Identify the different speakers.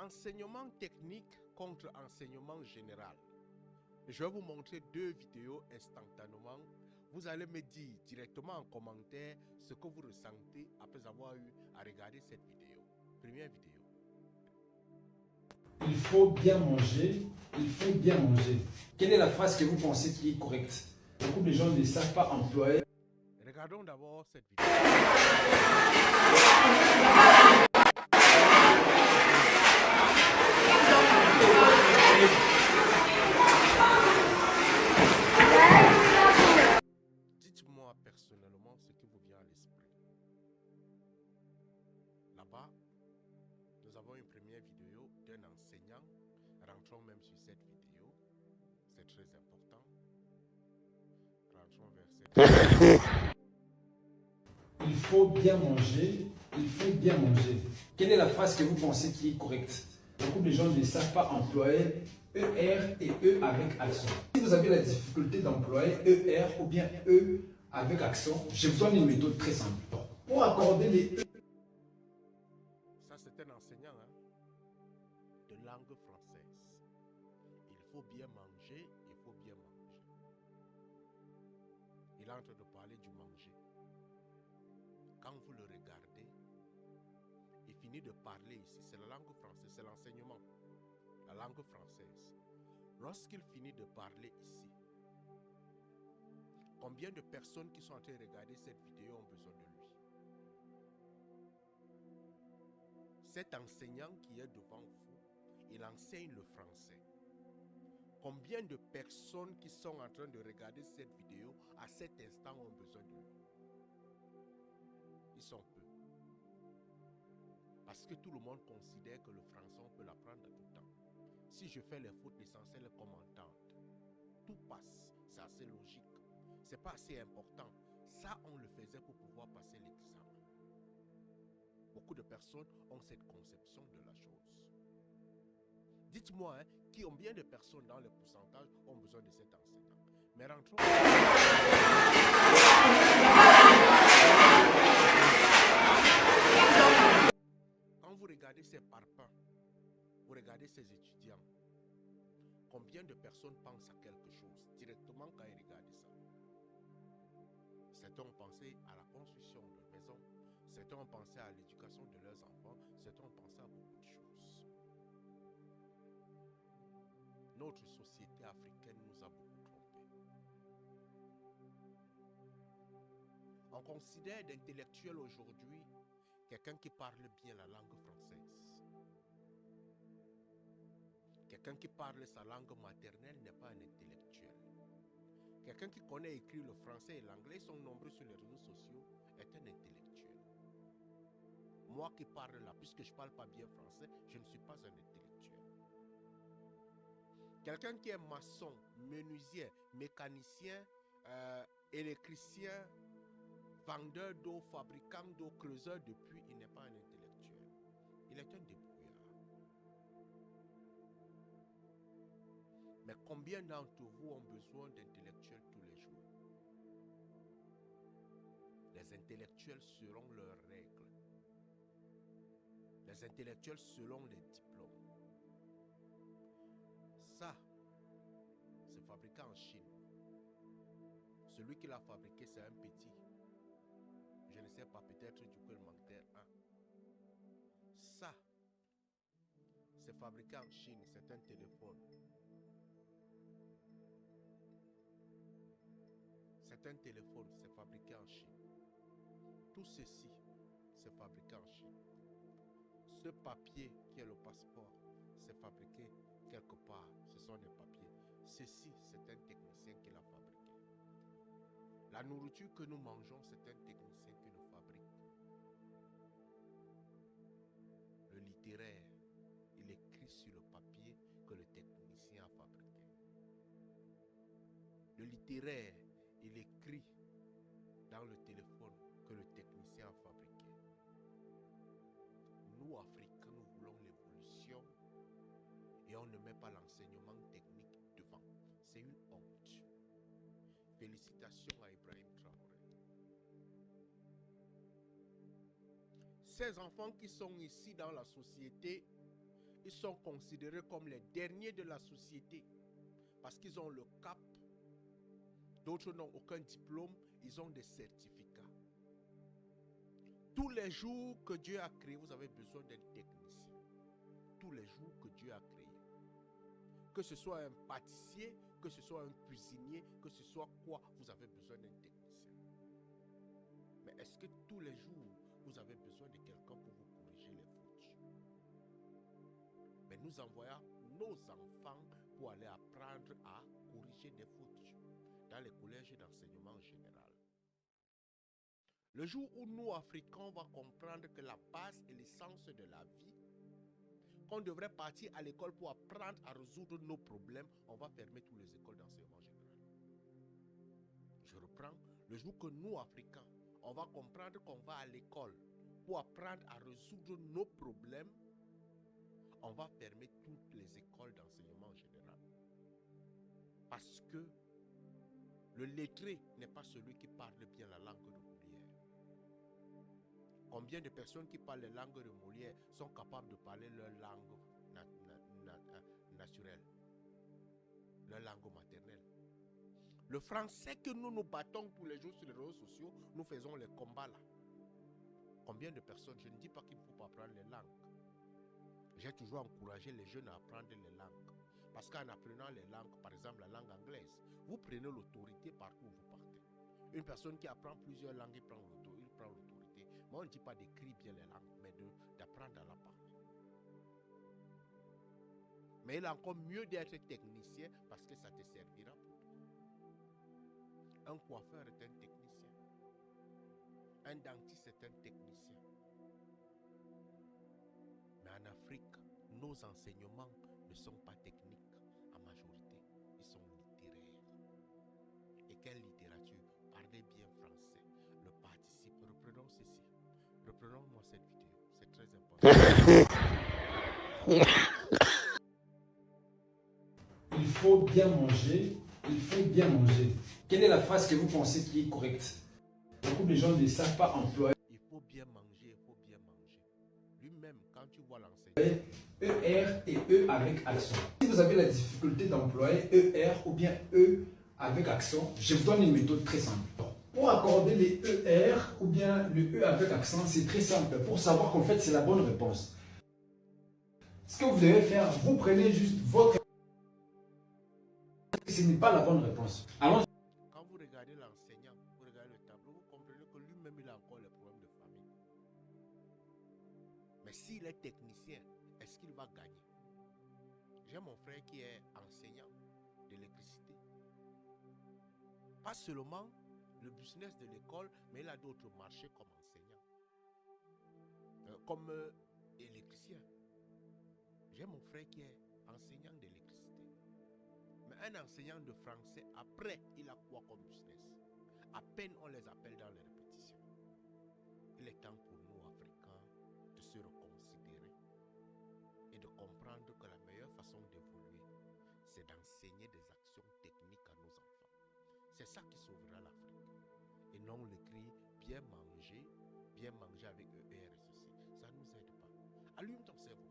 Speaker 1: enseignement technique contre enseignement général. Je vais vous montrer 2 vidéos instantanément. Vous allez me dire directement en commentaire ce que vous ressentez après avoir eu à regarder cette vidéo. Première vidéo.
Speaker 2: Il faut bien manger, il faut bien manger. Quelle est la phrase que vous pensez qui est correcte? Beaucoup de gens ne savent pas employer.
Speaker 1: Regardons d'abord cette vidéo. Dites-moi personnellement ce qui vous vient à l'esprit. Là-bas, nous avons une première vidéo d'un enseignant. Rentrons même sur cette vidéo. C'est très important. Rentrons vers cette
Speaker 2: Il faut bien manger, il faut bien manger. Quelle est la phrase que vous pensez qui est correcte? Beaucoup de gens ne savent pas employer ER et E avec accent. Si vous avez la difficulté d'employer ER ou bien E avec accent, je vous donne une méthode très simple. Pour accorder les E,
Speaker 1: Ça, c'est un enseignant de langue française. Il faut bien manger, il faut bien manger. Il est en train de parler du manger. Quand vous le regardez, il finit de parler ici. C'est la langue française, c'est l'enseignement. La langue française. Lorsqu'il finit de parler ici, combien de personnes qui sont en train de regarder cette vidéo ont besoin de lui? Cet enseignant qui est devant vous, il enseigne le français. Combien de personnes qui sont en train de regarder cette vidéo à cet instant ont besoin de lui? Ils sont peu. Parce que tout le monde considère que le français, on peut l'apprendre à tout temps. Si je fais les fautes, l'essentiel est qu'on m'entende. Tout passe, c'est assez logique. C'est pas assez important. Ça, on le faisait pour pouvoir passer l'examen. Beaucoup de personnes ont cette conception de la chose. Dites-moi, combien de personnes dans les pourcentages ont besoin de cet enseignant? Mais rentrons. Quand vous regardez ces parpaings, vous regardez ces étudiants, combien de personnes pensent à quelque chose directement quand ils regardent ça? Certains ont pensé à la construction de maisons, certains ont pensé à l'éducation de leurs enfants, certains ont pensé à beaucoup de choses. Notre société africaine nous a beaucoup trompés. On considère d'intellectuel aujourd'hui quelqu'un qui parle bien la langue française. Quelqu'un qui parle sa langue maternelle n'est pas un intellectuel. Quelqu'un qui connaît écrire le français et l'anglais, ils sont nombreux sur les réseaux sociaux, est un intellectuel. Moi qui parle là, puisque je ne parle pas bien français, je ne suis pas un intellectuel. Quelqu'un qui est maçon, menuisier, mécanicien, électricien, vendeur d'eau, fabricant d'eau, creuseur de puits, il n'est pas un intellectuel. Il est un débrouillard. Mais combien d'entre vous ont besoin d'intellectuels tous les jours? Les intellectuels selon leurs règles. Les intellectuels selon les diplômes. Ça, c'est fabriqué en Chine. Celui qui l'a fabriqué, c'est un petit. Je ne sais pas, peut-être du collementaire 1. Ça, c'est fabriqué en Chine, c'est un téléphone. C'est un téléphone, c'est fabriqué en Chine. Tout ceci, c'est fabriqué en Chine. Ce papier qui est le passeport, c'est fabriqué quelque part. Ce sont des papiers. Ceci, c'est un technicien qui l'a fabriqué. La nourriture que nous mangeons, c'est un technicien qui le fabrique. Le littéraire, il écrit sur le papier que le technicien a fabriqué. Le littéraire, il écrit dans le téléphone que le technicien a fabriqué. Nous, Africains, nous voulons l'évolution et on ne met pas l'enseignement technique devant. C'est une honte. Félicitations à Ibrahim Traoré. Ces enfants qui sont ici dans la société, ils sont considérés comme les derniers de la société parce qu'ils ont le cap. D'autres n'ont aucun diplôme, ils ont des certificats. Tous les jours que Dieu a créé, vous avez besoin d'un technicien. Tous les jours que Dieu a créé. Que ce soit un pâtissier, que ce soit un cuisinier, que ce soit quoi, vous avez besoin d'un technicien. Mais est-ce que tous les jours, vous avez besoin de quelqu'un pour vous corriger les fautes? Mais nous envoyons nos enfants pour aller apprendre à corriger des fautes dans les collèges d'enseignement général. Le jour où nous, Africains, va comprendre que la base et l'essence de la vie, qu'on devrait partir à l'école pour apprendre à résoudre nos problèmes, on va fermer toutes les écoles d'enseignement général. Je reprends. Le jour que nous, Africains, on va comprendre qu'on va à l'école pour apprendre à résoudre nos problèmes, on va fermer toutes les écoles d'enseignement général. Parce que le lettré n'est pas celui qui parle bien la langue de Molière. Combien de personnes qui parlent la langue de Molière sont capables de parler leur langue naturelle, leur langue maternelle? Le français que nous nous battons tous les jours sur les réseaux sociaux, nous faisons les combats là. Combien de personnes, je ne dis pas qu'il ne faut pas apprendre les langues. J'ai toujours encouragé les jeunes à apprendre les langues. Parce qu'en apprenant les langues, par exemple la langue anglaise, vous prenez l'autorité partout où vous partez. Une personne qui apprend plusieurs langues, il prend l'autorité. Mais on ne dit pas d'écrire bien les langues, mais d'apprendre à la parler. Mais il est encore mieux d'être technicien parce que ça te servira pour tout. Un coiffeur est un technicien. Un dentiste est un technicien. Mais en Afrique, nos enseignements ne sont pas techniques en majorité. Ils sont littéraires. Et quelle littérature? Parlez bien français. Le participe. Reprenons ceci. Reprenons-moi cette vidéo. C'est très important.
Speaker 2: Il faut bien manger. Il faut bien manger. Quelle est la phrase que vous pensez qui est correcte? Beaucoup de gens ne savent pas employer.
Speaker 1: Il faut bien manger, il faut bien manger. Lui-même, quand tu vois l'enseignant.
Speaker 2: ER et E avec accent. Si vous avez la difficulté d'employer ER ou bien E avec accent, je vous donne une méthode très simple. Pour accorder les ER ou bien le E avec accent, c'est très simple. Pour savoir qu'en fait c'est la bonne réponse. Ce que vous devez faire, vous prenez juste votre... Ce n'est pas la bonne réponse. Alors,
Speaker 1: quand vous regardez l'enseignant, vous regardez le tableau, vous comprenez que lui-même il a encore les problèmes de famille. Mais s'il est technicien, est-ce qu'il va gagner? J'ai mon frère qui est enseignant d'électricité. Pas seulement le business de l'école, mais il a d'autres marchés comme enseignant. Comme électricien. J'ai mon frère qui est enseignant d'électricité. Mais un enseignant de français, après, il a quoi comme business? À peine on les appelle dans les répétitions. Il est temps pour nous, Africains, de se reconsidérer et de comprendre que la meilleure façon d'évoluer, c'est d'enseigner des actions techniques à nos enfants. C'est ça qui sauvera l'Afrique. Et non l'écrit bien manger avec ER et ceci. Ça ne nous aide pas. Allume ton cerveau.